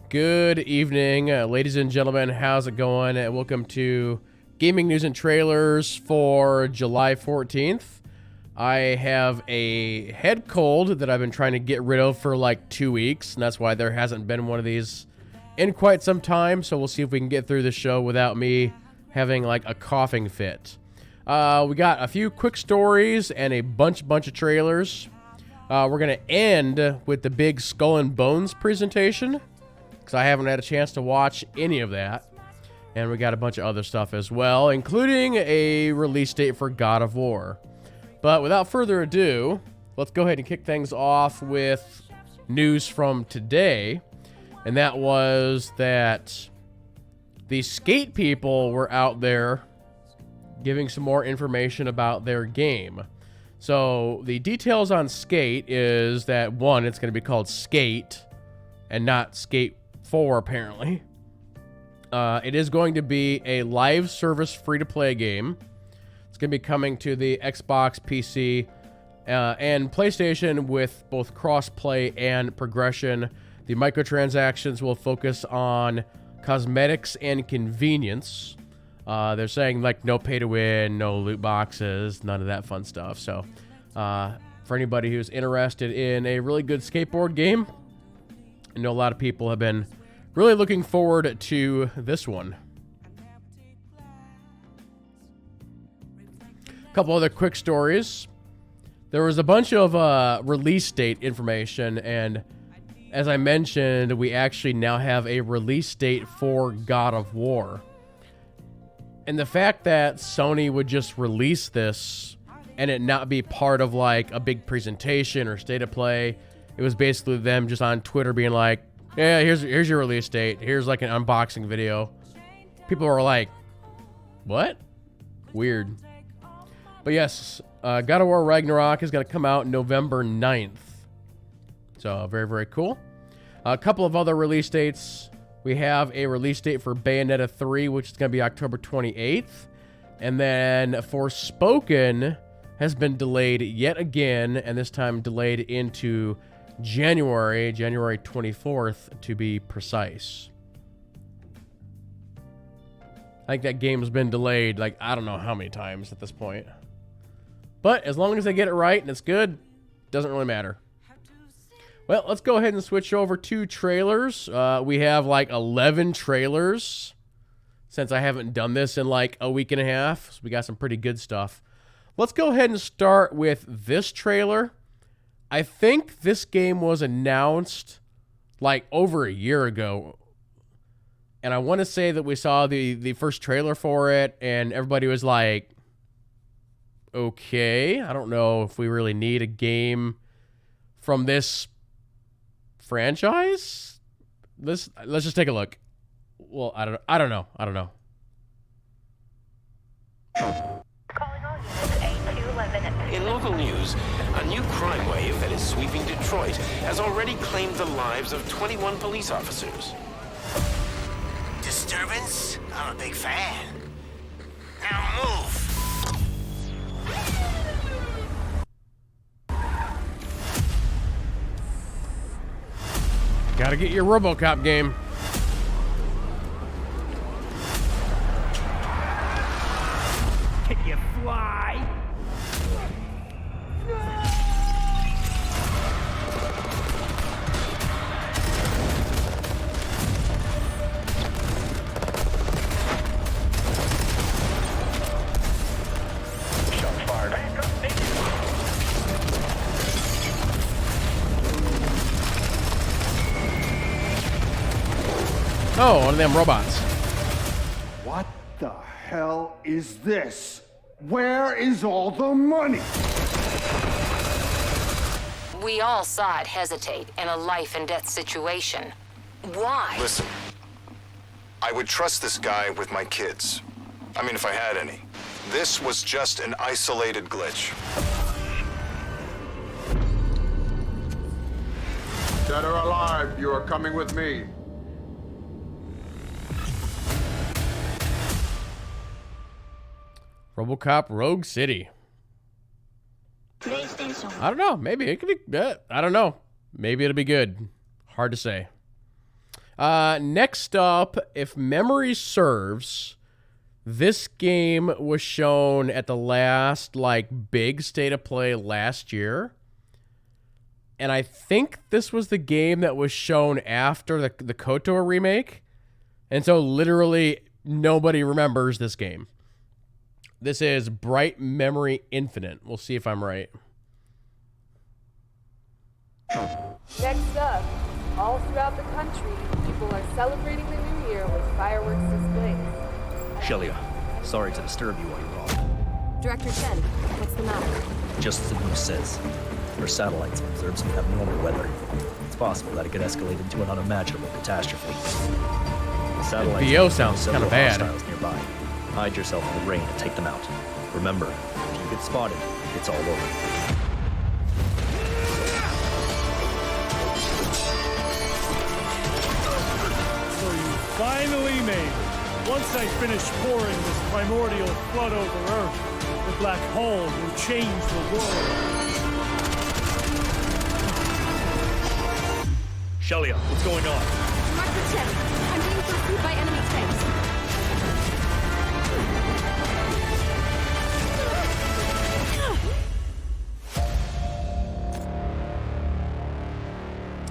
Good evening, ladies and gentlemen. How's it going? Welcome to Gaming News and Trailers for July 14th. I have a head cold that I've been trying to get rid of for like 2 weeks, and that's why there hasn't been one of these in quite some time. So we'll see if we can get through the show without me having like a coughing fit. We got a few quick stories and a bunch of trailers. We're going to end with the big Skull and Bones presentation, because I haven't had a chance to watch any of that. And we got a bunch of other stuff as well, including a release date for God of War. But without further ado, let's go ahead and kick things off with news from today. And that was that the Skate people were out there giving some more information about their game. So the details on Skate is that, one, it's going to be called Skate and not Skate 4, apparently. It is going to be a live service free-to-play game. It's going to be coming to the Xbox, PC, and PlayStation with both cross-play and progression. The microtransactions will focus on cosmetics and convenience. They're saying like no pay to win, no loot boxes, none of that fun stuff. So for anybody who's interested in a really good skateboard game, I know a lot of people have been really looking forward to this one. A couple other quick stories. There was a bunch of release date information, and as I mentioned, we actually now have a release date for God of War. And the fact that Sony would just release this and it not be part of like a big presentation or state of play, it was basically them just on Twitter being like, yeah, here's your release date. Here's like an unboxing video. People were like, what? Weird. But yes, God of War Ragnarok is going to come out November 9th. So very, very cool. A couple of other release dates. We have a release date for Bayonetta 3, which is going to be October 28th. And then Forspoken has been delayed yet again, and this time delayed into January 24th to be precise. I think that game's been delayed like I don't know how many times at this point. But as long as they get it right and it's good, doesn't really matter. Well, let's go ahead and switch over to trailers. We have like 11 trailers since I haven't done this in like a week and a half. So we got some pretty good stuff. Let's go ahead and start with this trailer. I think this game was announced like over a year ago. And I want to say that we saw the first trailer for it and everybody was like, okay, I don't know if we really need a game from this franchise. Let's just take a look. Well, I don't know. In local news, a new crime wave that is sweeping Detroit has already claimed the lives of 21 police officers. Disturbance? I'm a big fan. Now move. Gotta get your RoboCop game. Can you fly? Oh, one of them robots. What the hell is this? Where is all the money? We all saw it hesitate in a life and death situation. Why? Listen, I would trust this guy with my kids. I mean, if I had any. This was just an isolated glitch. Dead or alive, you are coming with me. RoboCop Rogue City. I don't know. Maybe it could be. I don't know. Maybe it'll be good. Hard to say. Next up, if memory serves, this game was shown at the last, like, big State of Play last year. And I think this was the game that was shown after the KOTOR remake. And so literally nobody remembers this game. This is Bright Memory Infinite. We'll see if I'm right. Next up, all throughout the country, people are celebrating the new year with fireworks displays. Shelia, sorry to disturb you while you're off. Director Chen, what's the matter? Just as the news says, our satellites have observed some abnormal weather. It's possible that it could escalate into an unimaginable catastrophe. The satellites BO sounds kind of bad. Hostiles nearby. Hide yourself in the rain and take them out. Remember, if you get spotted, it's all over. So you finally made it. Once I finish pouring this primordial flood over Earth, the black hole will change the world. Shelia, what's going on? Director Chen, I'm being pursued by enemy tanks.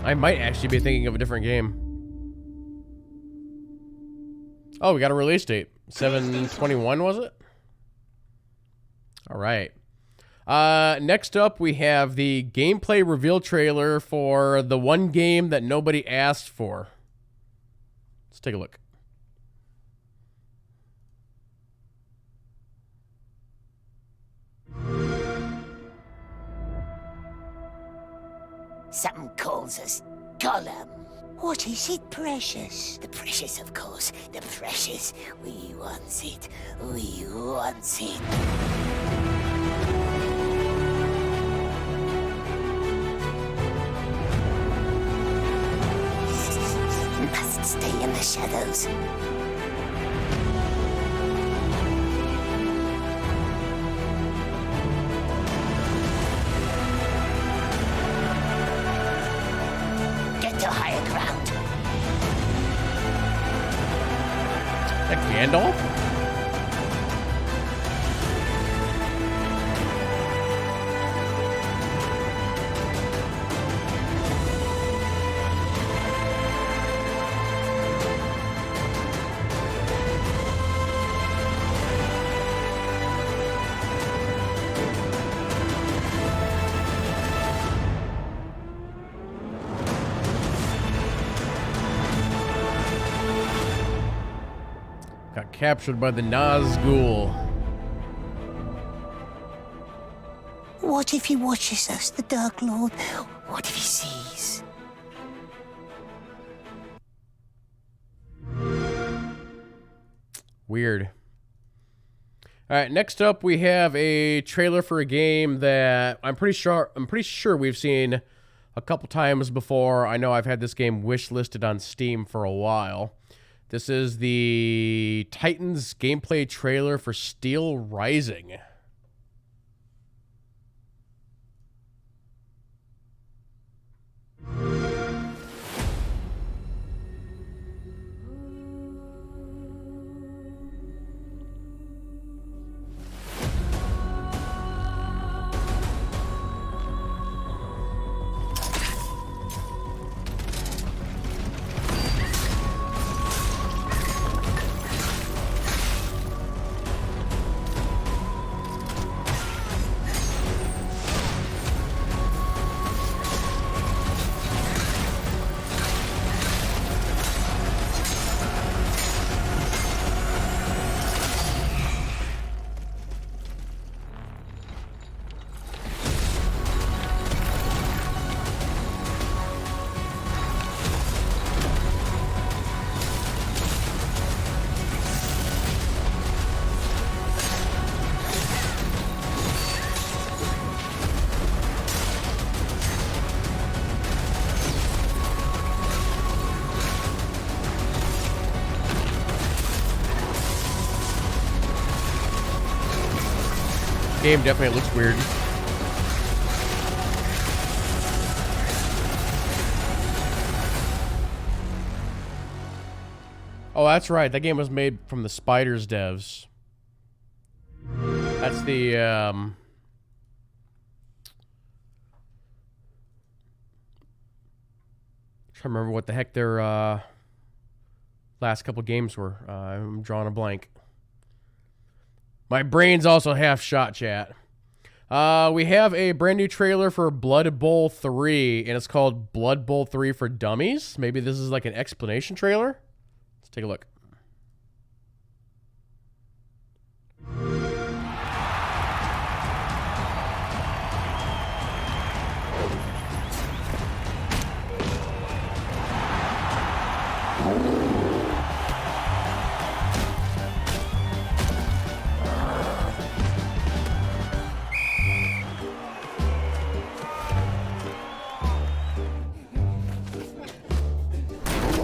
I might actually be thinking of a different game. Oh, we got a release date. 7/21, was it? All right. Next up, we have the gameplay reveal trailer for the one game that nobody asked for. Let's take a look. Something calls us Gollum. What is it, precious? The precious, of course. The precious. We want it. We want it. Must stay in the shadows. Get to higher ground. That Gandalf? Got captured by the Nazgul. What if he watches us, the Dark Lord? What if he sees? Weird. All right, next up we have a trailer for a game that I'm pretty sure we've seen a couple times before. I know I've had this game wish listed on Steam for a while. This is the Titans gameplay trailer for Steel Rising. Game definitely looks weird. Oh, that's right. That game was made from the Spiders devs. That's the, trying to remember what the heck their, last couple games were. I'm drawing a blank. My brain's also half shot, chat. We have a brand new trailer for Blood Bowl 3, and it's called Blood Bowl 3 for Dummies. Maybe this is like an explanation trailer? Let's take a look.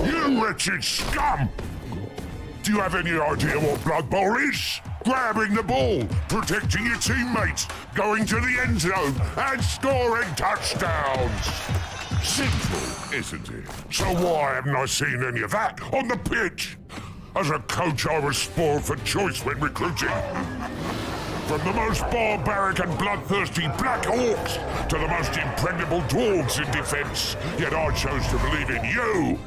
You wretched scum! Do you have any idea what Blood Bowl is? Grabbing the ball, protecting your teammates, going to the end zone, and scoring touchdowns! Simple, isn't it? So why haven't I seen any of that on the pitch? As a coach, I was spoiled for choice when recruiting. From the most barbaric and bloodthirsty Black Orcs to the most impregnable dwarves in defense, yet I chose to believe in you.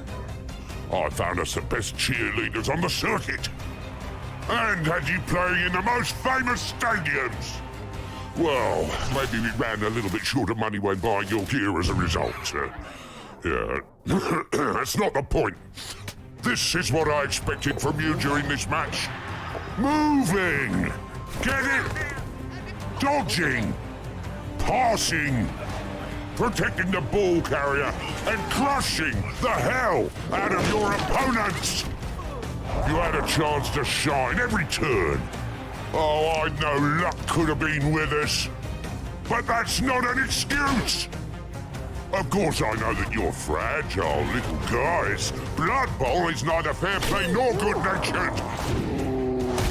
I found us the best cheerleaders on the circuit, and had you playing in the most famous stadiums. Well, maybe we ran a little bit short of money when buying your gear as a result. Yeah, that's not the point. This is what I expected from you during this match. Moving! Get it? Dodging! Passing! Protecting the ball carrier and crushing the hell out of your opponents! You had a chance to shine every turn. Oh, I know luck could have been with us, but that's not an excuse! Of course I know that you're fragile little guys. Blood Bowl is neither fair play nor good-natured.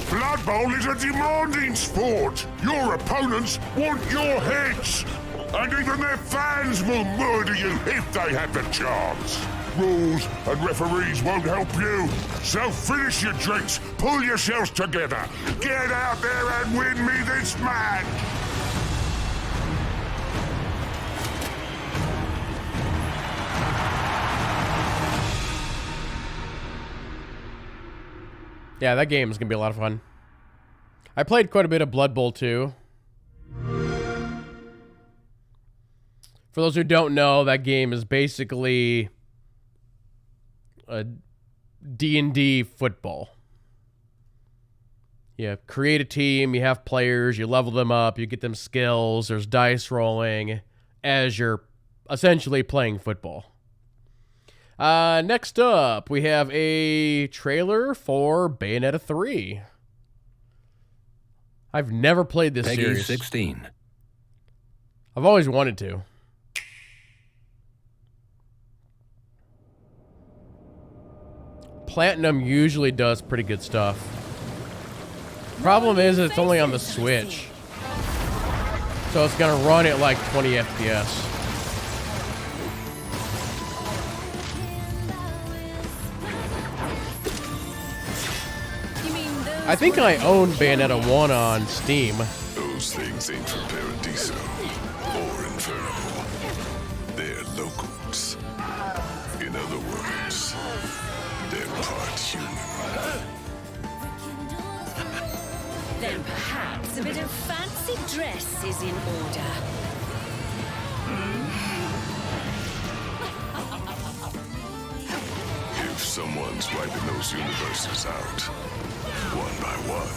Blood Bowl is a demanding sport. Your opponents want your heads. And even their fans will murder you if they have the chance. Rules and referees won't help you. So finish your drinks, pull yourselves together, get out there and win me this match! Yeah, that game is going to be a lot of fun. I played quite a bit of Blood Bowl 2. For those who don't know, that game is basically a D&D football. You create a team, you have players, you level them up, you get them skills, there's dice rolling as you're essentially playing football. Next up, we have a trailer for Bayonetta 3. I've never played this series. 16. I've always wanted to. Platinum usually does pretty good stuff. Problem is it's only on the Switch. So it's gonna run at like 20 FPS. I think I own Bayonetta 1 on Steam. Those things ain't from Paradiso or Inferno. They're locals. In other words, they're part human. Then perhaps a bit of fancy dress is in order. If someone's wiping those universes out, one by one,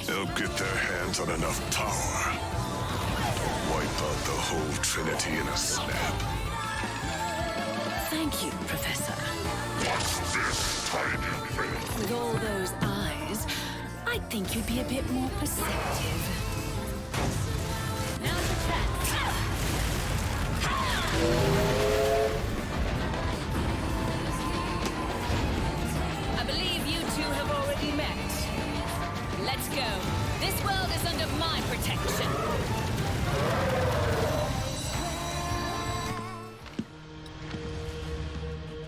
they'll get their hands on enough power to wipe out the whole Trinity in a snap. Thank you, Professor. What's this tiny thing? With all those eyes, I think you'd be a bit more perceptive. Now's the chance. I believe you two have already met. Let's go. This world is under my protection.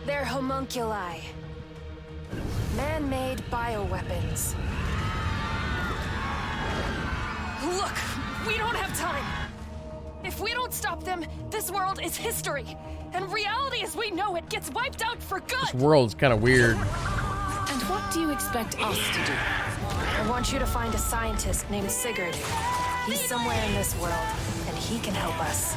They're homunculi. Man-made bioweapons. Look, we don't have time. If we don't stop them, this world is history. And reality as we know it gets wiped out for good. This world's kind of weird. And what do you expect us to do? I want you to find a scientist named Sigurd. He's somewhere in this world, and he can help us.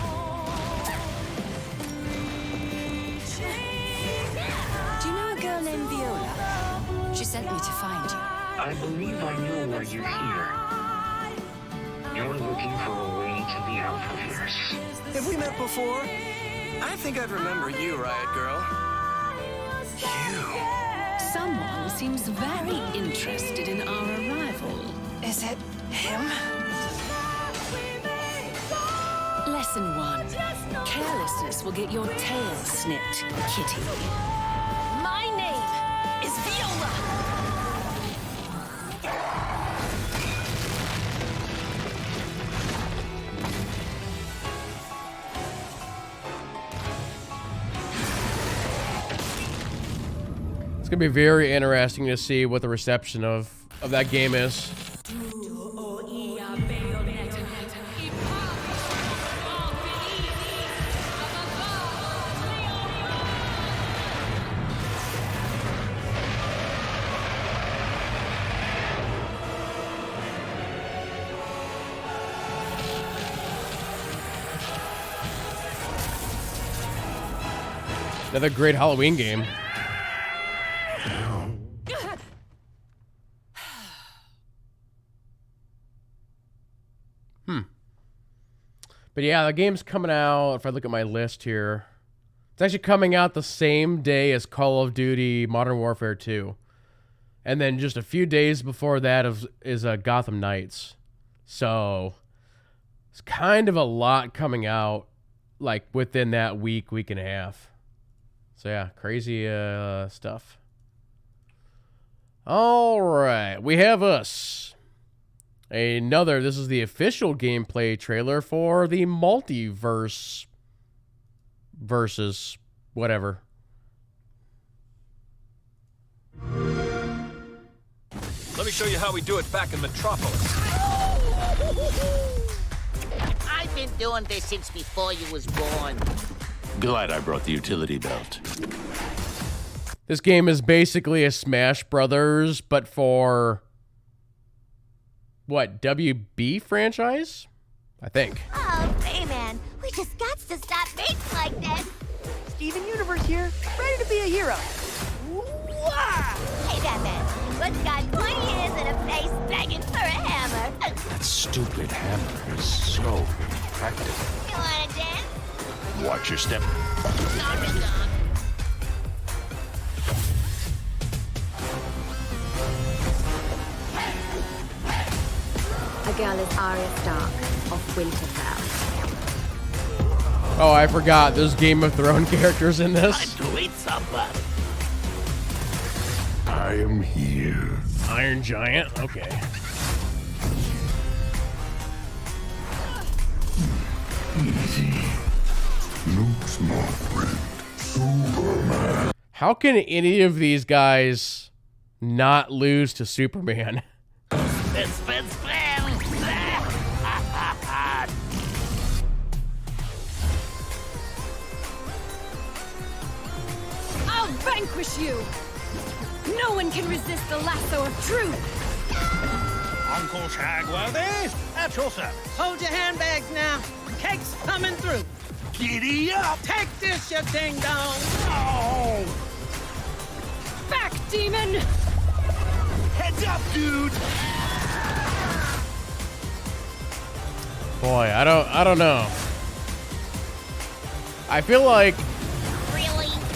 Do you know a girl named Viola? She sent me to find you. I believe I know why you're here. You're looking for a way to the Alphaverse. Have we met before? I think I'd remember you, Riot Girl. Someone seems very interested in our arrival. Is it him? Lesson 1. Carelessness will get your tail snipped, kitty. My name is Viola. It's gonna be very interesting to see what the reception of that game is. Another great Halloween game. But yeah, the game's coming out, if I look at my list here, it's actually coming out the same day as Call of Duty Modern Warfare 2. And then just a few days before that is Gotham Knights. So it's kind of a lot coming out like within that week and a half. So yeah, crazy stuff. All right, we have us. This is the official gameplay trailer for the Multiverse versus whatever. Let me show you how we do it back in Metropolis. I've been doing this since before you was born. Glad I brought the utility belt. This game is basically a Smash Brothers, but for what, WB franchise? I think. Oh, Bayman, we just got to stop being like this. Steven Universe here, ready to be a hero. Hey, Batman, what's got 20 years and a face begging for a hammer? That stupid hammer is so practical. You wanna dance? Watch your step. Sorry, Doc. A girl is Arya Stark of Winterfell. Oh, I forgot. There's Game of Thrones characters in this. Time to eat somebody. I am here. Iron Giant? Okay. Easy. Luke Smallfriend. Superman. How can any of these guys not lose to Superman? I'll vanquish you! No one can resist the lasso of truth! Uncle Shagworthy, at your service. Hold your handbags now. Cake's coming through. Giddy up! Take this, you ding-dong. Oh! Back, demon! Heads up, dude! Boy, I don't know. I feel like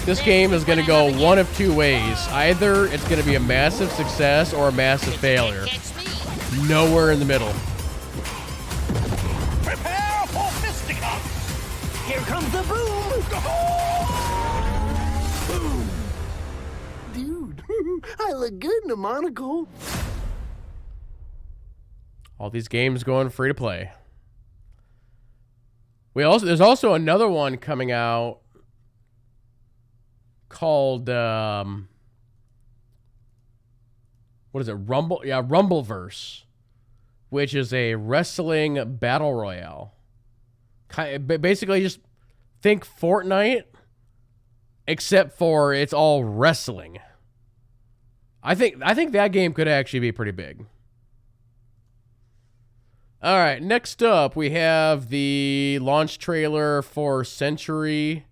this game is going to go one of two ways. Either it's going to be a massive success or a massive failure. Nowhere in the middle. Prepare for fisticuffs! Here comes the boom! Dude, I look good in a monocle. All these games going free to play. There's also another one coming out called what is it? Rumble? Yeah, Rumbleverse, which is a wrestling battle royale. Basically, just think Fortnite, except for it's all wrestling. I think that game could actually be pretty big. All right, next up we have the launch trailer for Century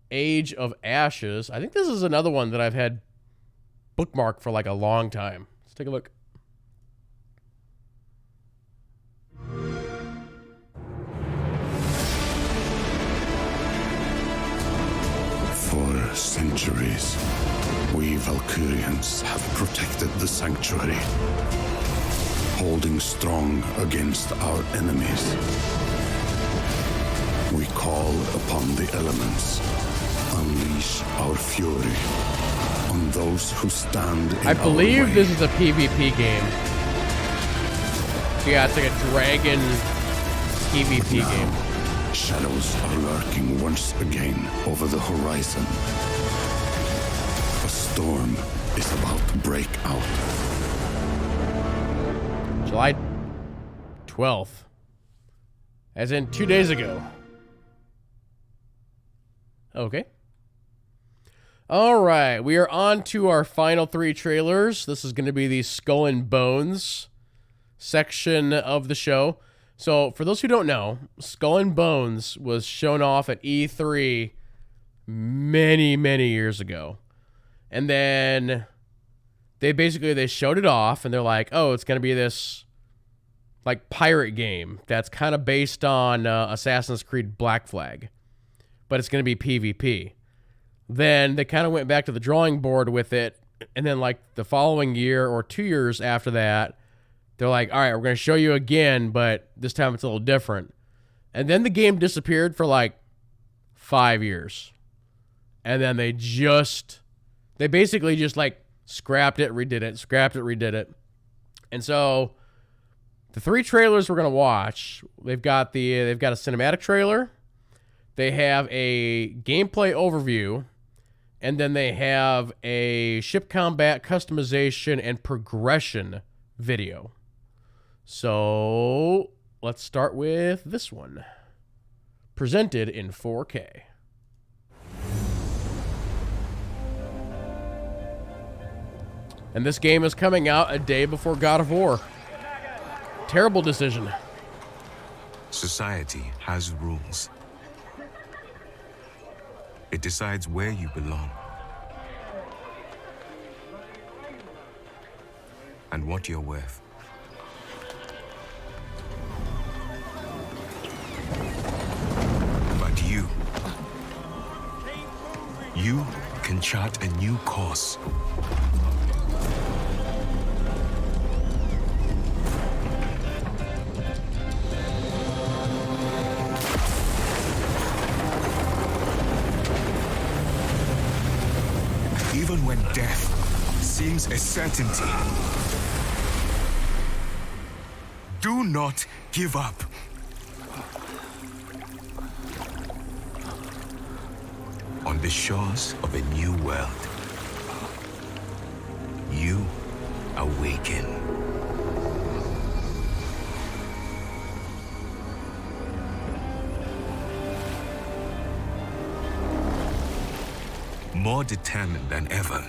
Age of Ashes. I think this is another one that I've had bookmarked for like a long time. Let's take a look. For centuries, we Valkyrians have protected the sanctuary, holding strong against our enemies. We call upon the elements, unleash our fury on those who stand in I believe our way. this is a PvP game. Yeah, it's like a dragon PvP Now, game. shadows are lurking once again over the horizon. A storm is about to break out. July 12th. As in 2 days ago. Okay. All right, we are on to our final 3 trailers. This is going to be the Skull and Bones section of the show. So, for those who don't know, Skull and Bones was shown off at E3 many, many years ago. And then they showed it off and they're like, "Oh, it's going to be this like pirate game that's kind of based on Assassin's Creed Black Flag, but it's going to be PvP." Then they kind of went back to the drawing board with it, and then like the following year or 2 years after that, they're like, "All right, we're going to show you again, but this time it's a little different." And then the game disappeared for like 5 years. And then they basically just like scrapped it, redid it. And so the 3 trailers we're going to watch, they've got a cinematic trailer, they have a gameplay overview, and then they have a ship combat customization and progression video. So let's start with this one, presented in 4K. And this game is coming out a day before God of War. Terrible decision. Society has rules. It decides where you belong and what you're worth. But you can chart a new course. Even when death seems a certainty, do not give up. On the shores of a new world, you awaken. More determined than ever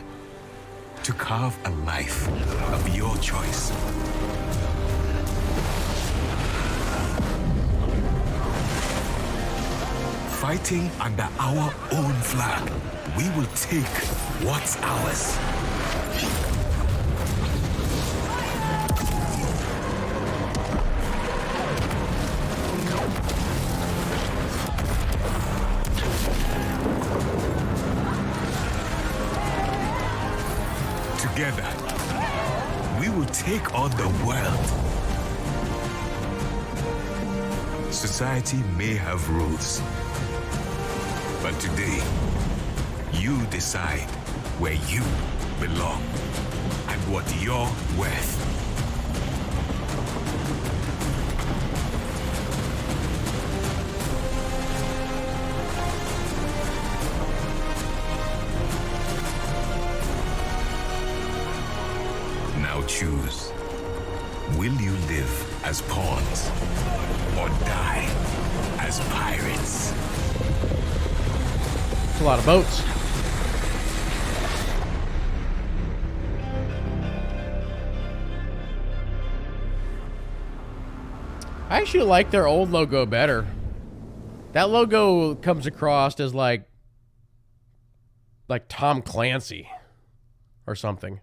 to carve a life of your choice. Fighting under our own flag, we will take what's ours. Together, we will take on the world. Society may have rules, but today, you decide where you belong and what you're worth. choose. Will you live as pawns or die as pirates? It's a lot of boats. I actually like their old logo better. That logo comes across as like Tom Clancy or something.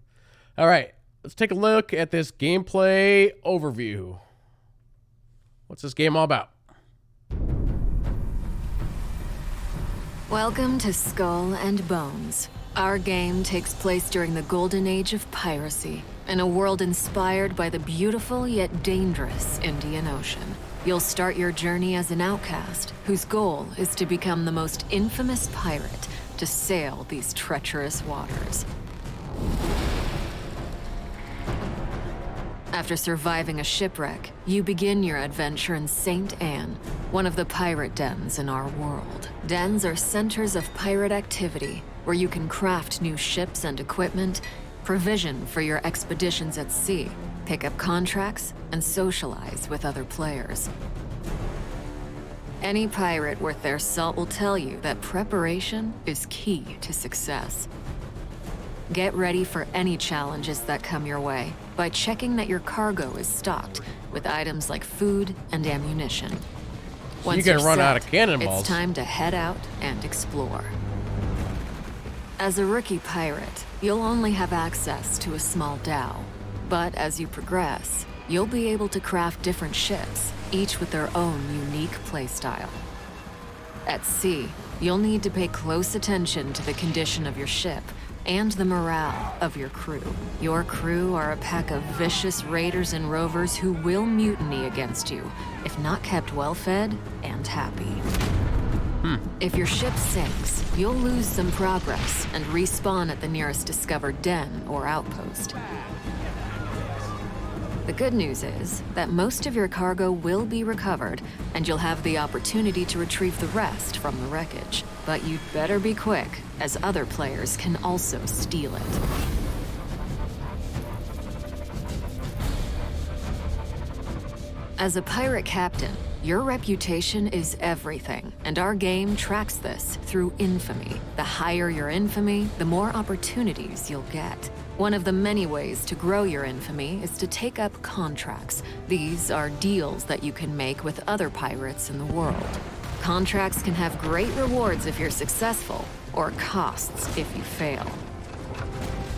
All right, let's take a look at this gameplay overview. What's this game all about? Welcome to Skull and Bones. Our game takes place during the golden age of piracy, in a world inspired by the beautiful yet dangerous Indian Ocean. You'll start your journey as an outcast, whose goal is to become the most infamous pirate to sail these treacherous waters. After surviving a shipwreck, you begin your adventure in St. Anne, one of the pirate dens in our world. Dens are centers of pirate activity, where you can craft new ships and equipment, provision for your expeditions at sea, pick up contracts, and socialize with other players. Any pirate worth their salt will tell you that preparation is key to success. Get ready for any challenges that come your way by checking that your cargo is stocked with items like food and ammunition. Once you can you're run set, out of cannonballs. It's time to head out and explore. As a rookie pirate, you'll only have access to a small dhow. But as you progress, you'll be able to craft different ships, each with their own unique playstyle. At sea, you'll need to pay close attention to the condition of your ship and the morale of your crew. Your crew are a pack of vicious raiders and rovers who will mutiny against you, if not kept well-fed and happy. If your ship sinks, you'll lose some progress and respawn at the nearest discovered den or outpost. The good news is that most of your cargo will be recovered, and you'll have the opportunity to retrieve the rest from the wreckage. But you'd better be quick, as other players can also steal it. As a pirate captain, your reputation is everything, and our game tracks this through infamy. The higher your infamy, the more opportunities you'll get. One of the many ways to grow your infamy is to take up contracts. These are deals that you can make with other pirates in the world. Contracts can have great rewards if you're successful, or costs if you fail.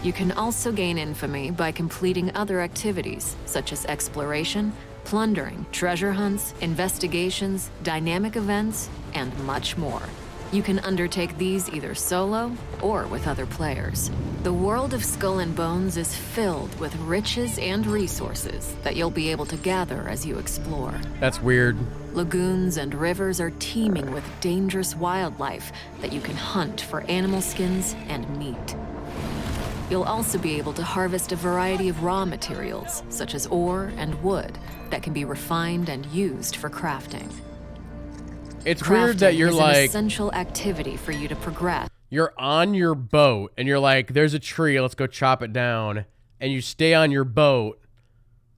You can also gain infamy by completing other activities, such as exploration, plundering, treasure hunts, investigations, dynamic events, and much more. You can undertake these either solo or with other players. The world of Skull and Bones is filled with riches and resources that you'll be able to gather as you explore. That's weird. Lagoons and rivers are teeming with dangerous wildlife that you can hunt for animal skins and meat. You'll also be able to harvest a variety of raw materials, such as ore and wood, that can be refined and used for crafting. It's weird that you're is like an essential activity for you to progress. You're on your boat and you're like, there's a tree, let's go chop it down. And you stay on your boat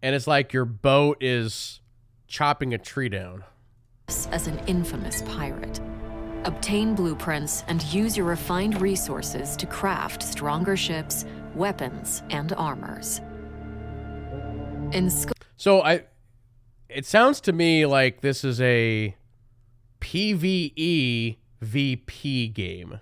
and it's like your boat is chopping a tree down. As an infamous pirate. Obtain blueprints and use your refined resources to craft stronger ships, weapons, and armors. So it sounds to me like this is a PvE VP game.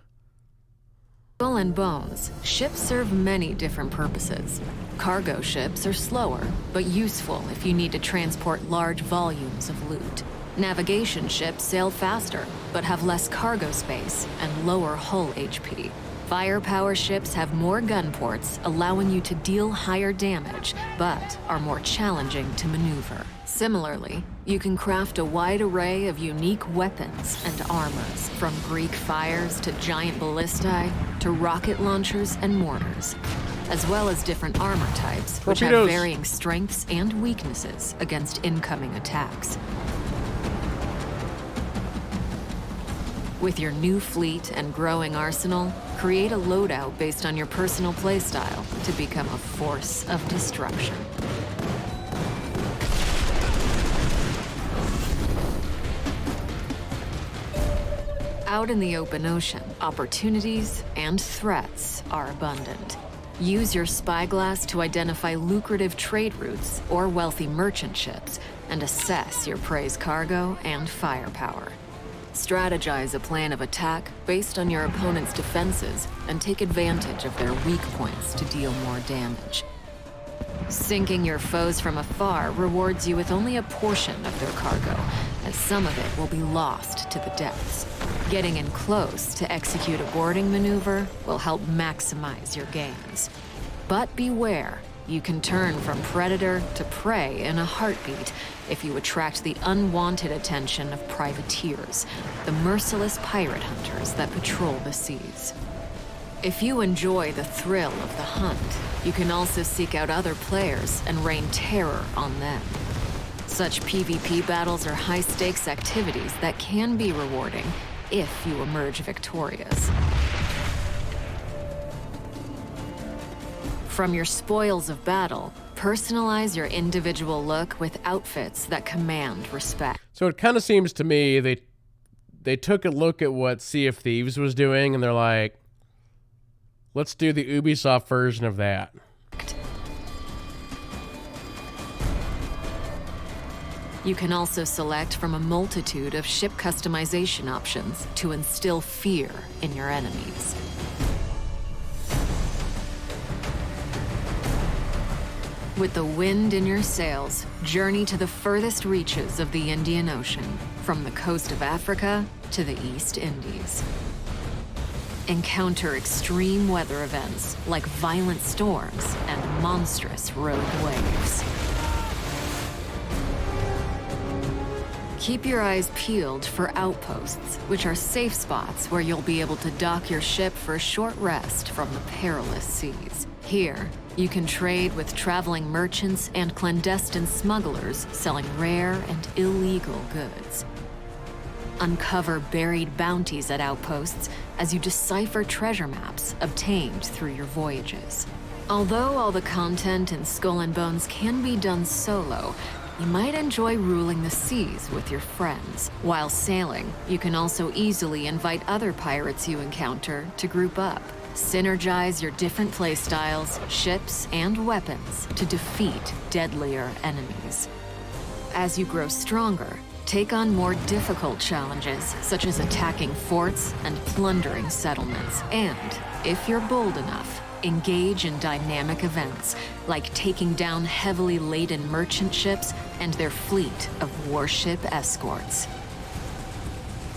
Skull and Bones, ships serve many different purposes. Cargo ships are slower, but useful if you need to transport large volumes of loot. Navigation ships sail faster, but have less cargo space and lower hull HP. Firepower ships have more gun ports, allowing you to deal higher damage, but are more challenging to maneuver. Similarly, you can craft a wide array of unique weapons and armors, from Greek fires to giant ballistae to rocket launchers and mortars, as well as different armor types, which have varying strengths and weaknesses against incoming attacks. With your new fleet and growing arsenal, create a loadout based on your personal playstyle to become a force of destruction. Out in the open ocean, opportunities and threats are abundant. Use your spyglass to identify lucrative trade routes or wealthy merchant ships and assess your prey's cargo and firepower. Strategize a plan of attack based on your opponent's defenses and take advantage of their weak points to deal more damage. Sinking your foes from afar rewards you with only a portion of their cargo, as some of it will be lost to the depths. Getting in close to execute a boarding maneuver will help maximize your gains. But beware, you can turn from predator to prey in a heartbeat if you attract the unwanted attention of privateers, the merciless pirate hunters that patrol the seas. If you enjoy the thrill of the hunt, you can also seek out other players and rain terror on them. Such PvP battles are high-stakes activities that can be rewarding if you emerge victorious. From your spoils of battle, personalize your individual look with outfits that command respect. So it kind of seems to me they took a look at what Sea of Thieves was doing, and they're like, let's do the Ubisoft version of that. You can also select from a multitude of ship customization options to instill fear in your enemies. With the wind in your sails, journey to the furthest reaches of the Indian Ocean, from the coast of Africa to the East Indies. Encounter extreme weather events like violent storms and monstrous rogue waves. Keep your eyes peeled for outposts, which are safe spots where you'll be able to dock your ship for a short rest from the perilous seas. Here, you can trade with traveling merchants and clandestine smugglers selling rare and illegal goods. Uncover buried bounties at outposts as you decipher treasure maps obtained through your voyages. Although all the content in Skull and Bones can be done solo, you might enjoy ruling the seas with your friends. While sailing, you can also easily invite other pirates you encounter to group up. Synergize your different playstyles, ships, and weapons to defeat deadlier enemies. As you grow stronger, take on more difficult challenges, such as attacking forts and plundering settlements. And, if you're bold enough, engage in dynamic events, like taking down heavily laden merchant ships and their fleet of warship escorts.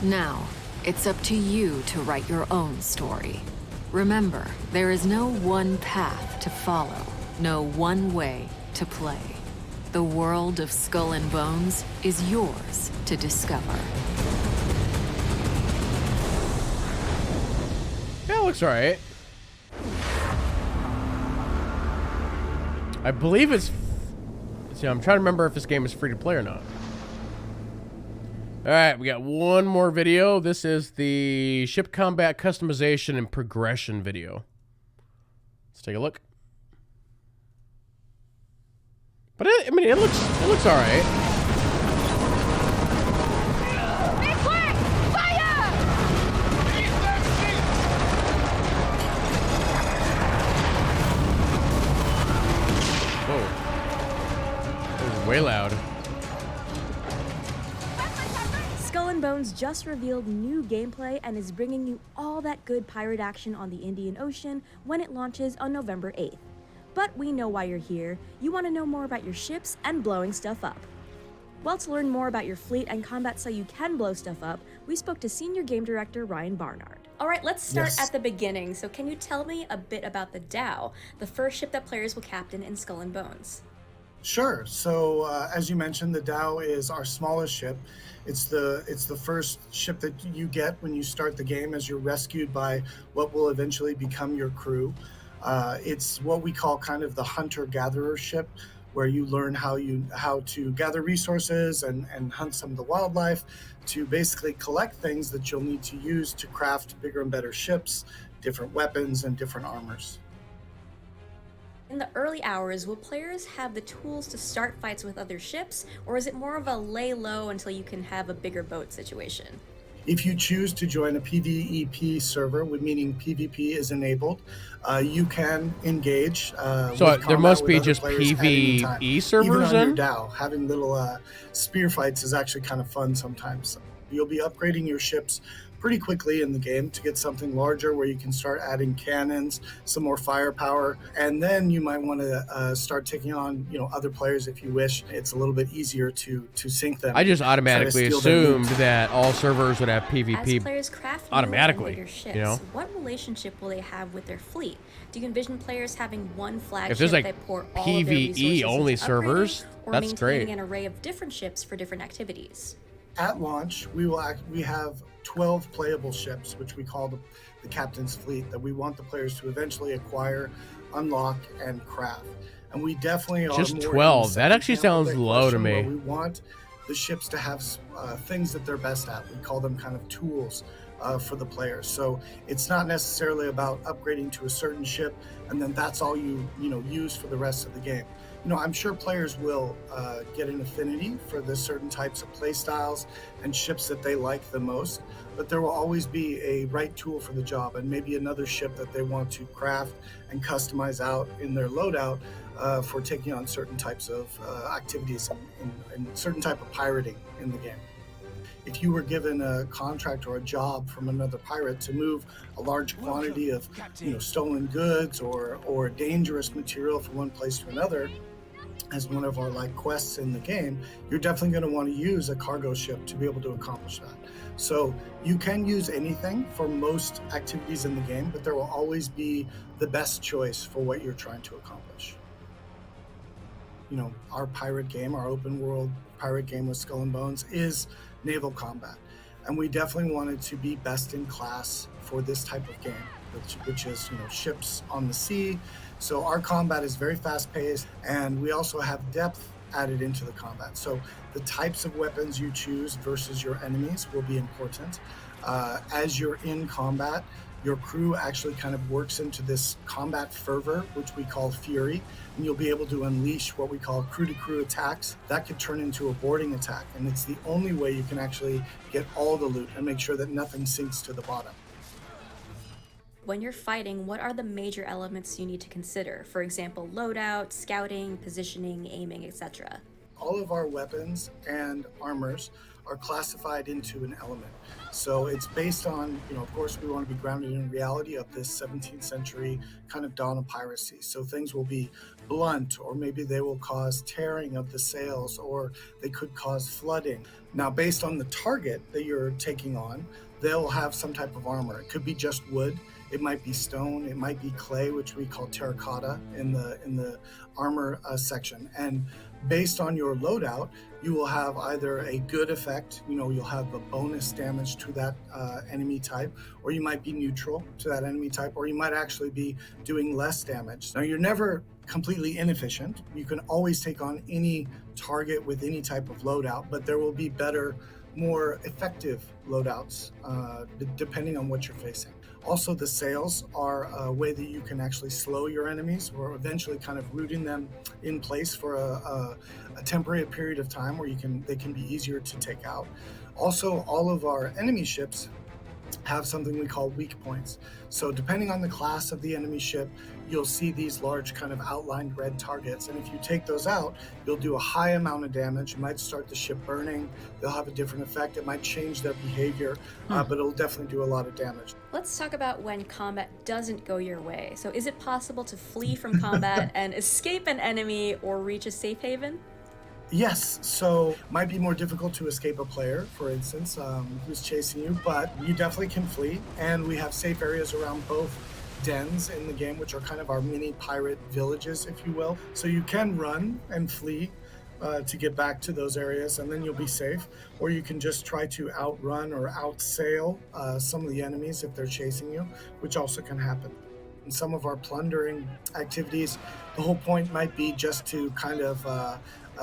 Now, it's up to you to write your own story. Remember, there is no one path to follow, no one way to play. The world of Skull and Bones is yours to discover. Yeah, it looks alright. I believe it's... See, I'm trying to remember if this game is free to play or not. Alright, we got one more video. This is the ship combat customization and progression video. Let's take a look. But I mean, it looks alright. Be quick! Fire! Whoa. That was way loud. Skull and Bones just revealed new gameplay and is bringing you all that good pirate action on the Indian Ocean when it launches on November 8th. But we know why you're here. You want to know more about your ships and blowing stuff up. Well, to learn more about your fleet and combat so you can blow stuff up, we spoke to Senior Game Director Ryan Barnard. All right, let's start at the beginning. So can you tell me a bit about the Dhow, the first ship that players will captain in Skull and Bones? Sure. So as you mentioned, the Dhow is our smallest ship. It's the first ship that you get when you start the game as you're rescued by what will eventually become your crew. It's what we call kind of the hunter-gatherer ship, where you learn how to gather resources and hunt some of the wildlife, to basically collect things that you'll need to use to craft bigger and better ships, different weapons, and different armors. In the early hours, will players have the tools to start fights with other ships, or is it more of a lay low until you can have a bigger boat situation? If you choose to join a PvEP server, meaning PvP is enabled, you can engage. So there must be just PvE servers even on then? your DAO. Having little spear fights is actually kind of fun sometimes. You'll be upgrading your ships pretty quickly in the game to get something larger where you can start adding cannons, some more firepower, and then you might want to start taking on other players if you wish. It's a little bit easier to sync them. I just automatically assumed that all servers would have PvP As players craft new automatically. and bigger ships, what relationship will they have with their fleet? Do you envision players having one flagship If there's like that pour all of their PvE resources only into servers, upgrading, or that's maintaining great. an array of different ships for different activities? At launch, we have 12 playable ships, which we call the captain's fleet, that we want the players to eventually acquire, unlock, and craft. And we definitely are Just more in the 12. That second actually sounds campaign low to portion where me. We want the ships to have things that they're best at. We call them kind of tools for the players. So it's not necessarily about upgrading to a certain ship and then that's all you use for the rest of the game. I'm sure players will get an affinity for the certain types of play styles and ships that they like the most, but there will always be a right tool for the job and maybe another ship that they want to craft and customize out in their loadout for taking on certain types of activities and certain type of pirating in the game. If you were given a contract or a job from another pirate to move a large quantity of stolen goods or dangerous material from one place to another, as one of our quests in the game, you're definitely going to want to use a cargo ship to be able to accomplish that. So you can use anything for most activities in the game, but there will always be the best choice for what you're trying to accomplish. Our pirate game, our open world pirate game with Skull and Bones is naval combat. And we definitely wanted to be best in class for this type of game, which is, ships on the sea. So our combat is very fast paced, and we also have depth added into the combat. So the types of weapons you choose versus your enemies will be important. As you're in combat, your crew actually kind of works into this combat fervor, which we call fury, and you'll be able to unleash what we call crew-to-crew attacks. That could turn into a boarding attack, and it's the only way you can actually get all the loot and make sure that nothing sinks to the bottom. When you're fighting, what are the major elements you need to consider? For example, loadout, scouting, positioning, aiming, etc. All of our weapons and armors are classified into an element. So it's based on, of course, we want to be grounded in reality of this 17th century kind of dawn of piracy. So things will be blunt, or maybe they will cause tearing of the sails, or they could cause flooding. Now, based on the target that you're taking on, they'll have some type of armor. It could be just wood. It might be stone. It might be clay, which we call terracotta in the armor section. And based on your loadout, you will have either a good effect, you'll have a bonus damage to that enemy type, or you might be neutral to that enemy type, or you might actually be doing less damage. Now, you're never completely inefficient. You can always take on any target with any type of loadout, but there will be better, more effective loadouts depending on what you're facing. Also, the sails are a way that you can actually slow your enemies, or eventually kind of rooting them in place for a temporary period of time where they can be easier to take out. Also, all of our enemy ships have something we call weak points. So depending on the class of the enemy ship, you'll see these large kind of outlined red targets. And if you take those out, you'll do a high amount of damage. You might start the ship burning. They'll have a different effect. It might change their behavior, but it'll definitely do a lot of damage. Let's talk about when combat doesn't go your way. So is it possible to flee from combat and escape an enemy or reach a safe haven? Yes, so might be more difficult to escape a player, for instance, who's chasing you, but you definitely can flee. And we have safe areas around both dens in the game, which are kind of our mini pirate villages, if you will. So you can run and flee to get back to those areas, and then you'll be safe. Or you can just try to outrun or outsail some of the enemies if they're chasing you, which also can happen. in some of our plundering activities, the whole point might be just to kind of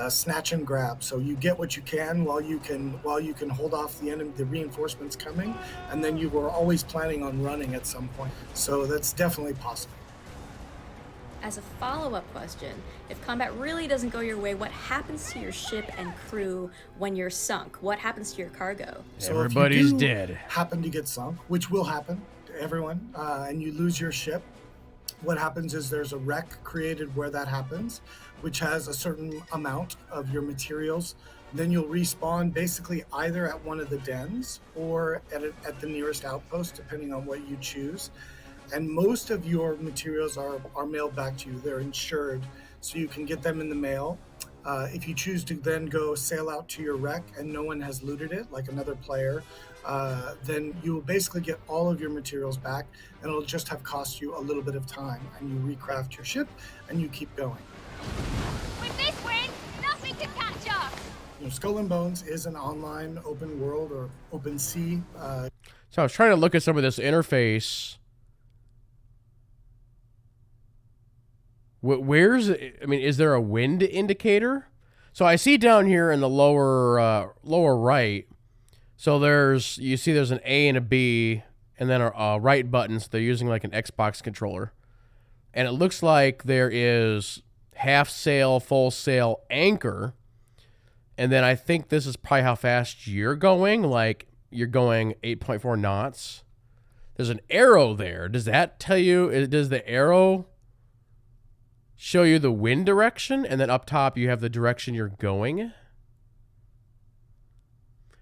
snatch and grab. So you get what you can while you can hold off the enemy, the reinforcements coming, and then you were always planning on running at some point. So that's definitely possible. As a follow-up question, if combat really doesn't go your way, what happens to your ship and crew when you're sunk? What happens to your cargo? So everybody's if you do dead. Happen to get sunk, which will happen to everyone, and you lose your ship, what happens is there's a wreck created where that happens, which has a certain amount of your materials. Then you'll respawn basically either at one of the dens or at the nearest outpost, depending on what you choose. And most of your materials are mailed back to you. They're insured, so you can get them in the mail. If you choose to then go sail out to your wreck and no one has looted it, like another player, then you will basically get all of your materials back, and it'll just have cost you a little bit of time, and you recraft your ship and you keep going. With this wind, nothing can catch up! Skull and Bones is an online open world or open sea. So I was trying to look at some of this interface. Is there a wind indicator? So I see down here in the lower right. So there's an A and a B, and then a right button. So they're using like an Xbox controller, and it looks like there is half sail, full sail, anchor, and then I think this is probably how fast you're going. Like you're going 8.4 knots. There's an arrow there. Does that tell you? Does the arrow show you the wind direction, and then up top you have the direction you're going?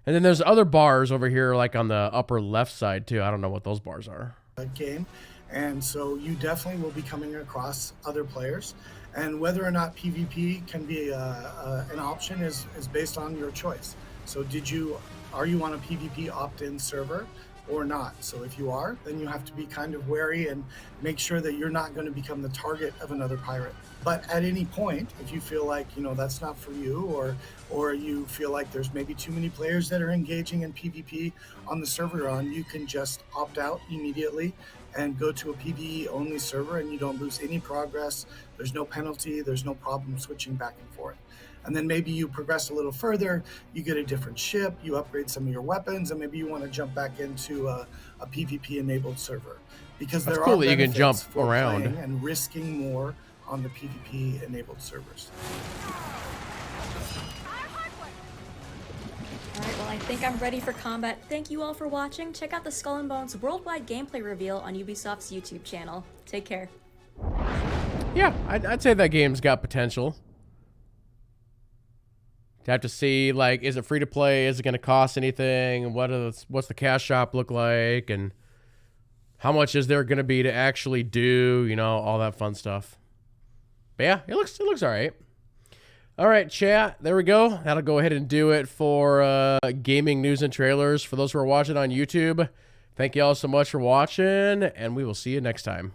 And then there's other bars over here, like on the upper left side too. I don't know what those bars are. Game, and so you definitely will be coming across other players, and whether or not PvP can be an option is based on your choice. So are you on a PvP opt-in server or not? So if you are, then you have to be kind of wary and make sure that you're not going to become the target of another pirate. But at any point, if you feel like that's not for you, or you feel like there's maybe too many players that are engaging in PvP on the server you're on, you can just opt out immediately and go to a PvE only server, and you don't lose any progress. There's no penalty, there's no problem switching back and forth. And then maybe you progress a little further, you get a different ship, you upgrade some of your weapons, and maybe you want to jump back into a PvP-enabled server. Because there are that you can jump around playing and risking more on the PvP-enabled servers. Alright, well I think I'm ready for combat. Thank you all for watching. Check out the Skull and Bones worldwide gameplay reveal on Ubisoft's YouTube channel. Take care. Yeah, I'd say that game's got potential. You have to see, like, is it free to play? Is it going to cost anything? What's the cash shop look like? And how much is there going to be to actually do? All that fun stuff. But yeah, it looks all right. All right, chat. There we go. That'll go ahead and do it for gaming news and trailers. For those who are watching on YouTube, thank you all so much for watching, and we will see you next time.